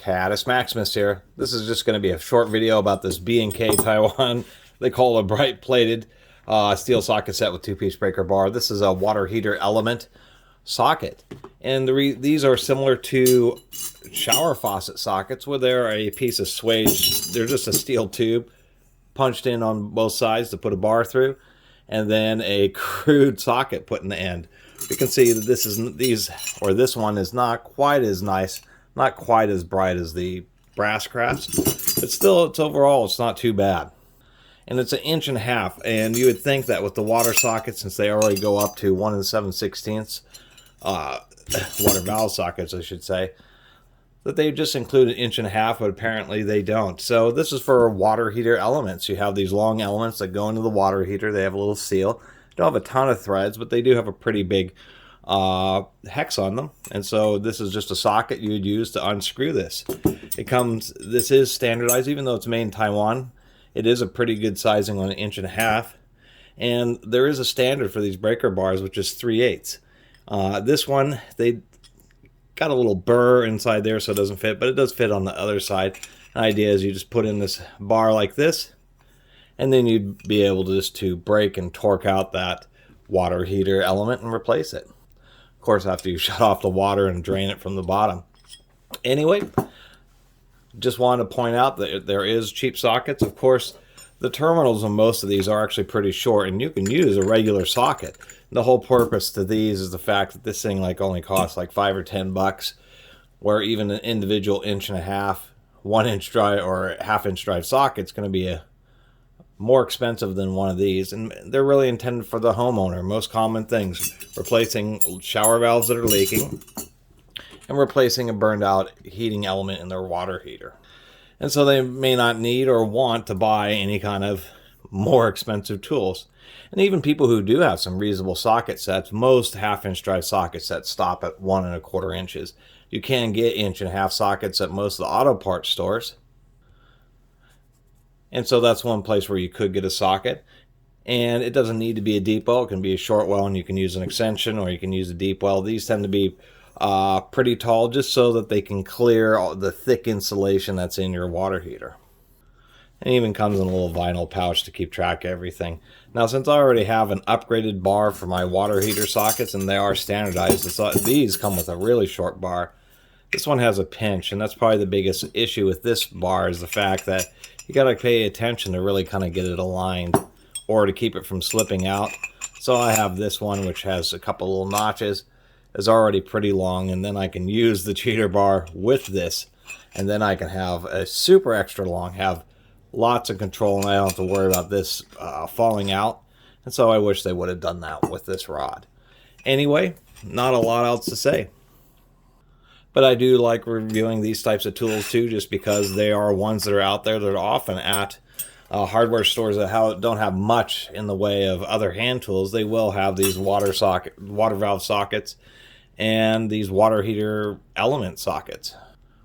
Catus, Maximus here. This is just going to be a short video about this B&K Taiwan. They call it a bright plated steel socket set with 2-piece breaker bar. This is a water heater element socket. And these are similar to shower faucet sockets where they're a piece of suede. They're just a steel tube punched in on both sides to put a bar through, and then a crude socket put in the end. You can see that this one is not quite as nice, not quite as bright as the brass crafts, but still, overall, it's not too bad. And it's 1.5 inch, and you would think that with the water sockets, since they already go up to 1 7/16 water valve sockets, I should say, that they just include 1.5 inch, but apparently they don't. So this is for water heater elements. You have these long elements that go into the water heater. They have a little seal. Don't have a ton of threads, but they do have a pretty big hex on them. And so this is just a socket you would use to unscrew this. This is standardized, even though it's made in Taiwan. It is a pretty good sizing on 1.5 inch. And there is a standard for these breaker bars, which is 3/8. This one, they got a little burr inside there, so it doesn't fit, but it does fit on the other side. The idea is you just put in this bar like this, and then you'd be able to break and torque out that water heater element and replace it. Of course, after you shut off the water and drain it from the bottom. Anyway, just wanted to point out that there is cheap sockets. Of course, the terminals on most of these are actually pretty short, and you can use a regular socket. The whole purpose to these is the fact that this thing only costs like $5 or $10, where even an individual 1.5 inch, 1 inch drive or 1/2 inch drive socket is going to be more expensive than one of these, and they're really intended for the homeowner. Most common things: replacing shower valves that are leaking, and replacing a burned out heating element in their water heater. And so they may not need or want to buy any kind of more expensive tools. And even people who do have some reasonable socket sets, most 1/2 inch drive socket sets stop at 1 1/4 inches. You can get 1.5 inch sockets at most of the auto parts stores. And so that's one place where you could get a socket. And it doesn't need to be a deep well. It can be a short well, and you can use an extension, or you can use a deep well. These tend to be pretty tall, just so that they can clear all the thick insulation that's in your water heater. And it even comes in a little vinyl pouch to keep track of everything. Now, since I already have an upgraded bar for my water heater sockets, and they are standardized, these come with a really short bar. This one has a pinch, and that's probably the biggest issue with this bar, is the fact that you got to pay attention to really kind of get it aligned, or to keep it from slipping out. So I have this one, which has a couple little notches, is already pretty long, and then I can use the cheater bar with this, and then I can have a super extra long, have lots of control, and I don't have to worry about this falling out. And so I wish they would have done that with this rod. Anyway, not a lot else to say. But I do like reviewing these types of tools too, just because they are ones that are out there that are often at hardware stores that don't have much in the way of other hand tools. They will have these water valve sockets, and these water heater element sockets.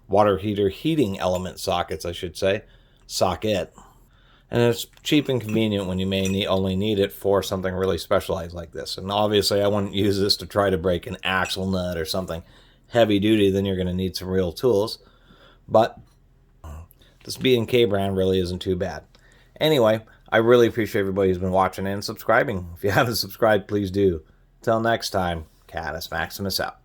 Water heater heating element sockets, I should say. Socket. And it's cheap and convenient when you may only need it for something really specialized like this. And obviously I wouldn't use this to try to break an axle nut or something heavy duty. Then you're going to need some real tools. But this B&K brand really isn't too bad. Anyway, I really appreciate everybody who's been watching and subscribing. If you haven't subscribed, please do. Till next time, Catus Maximus out.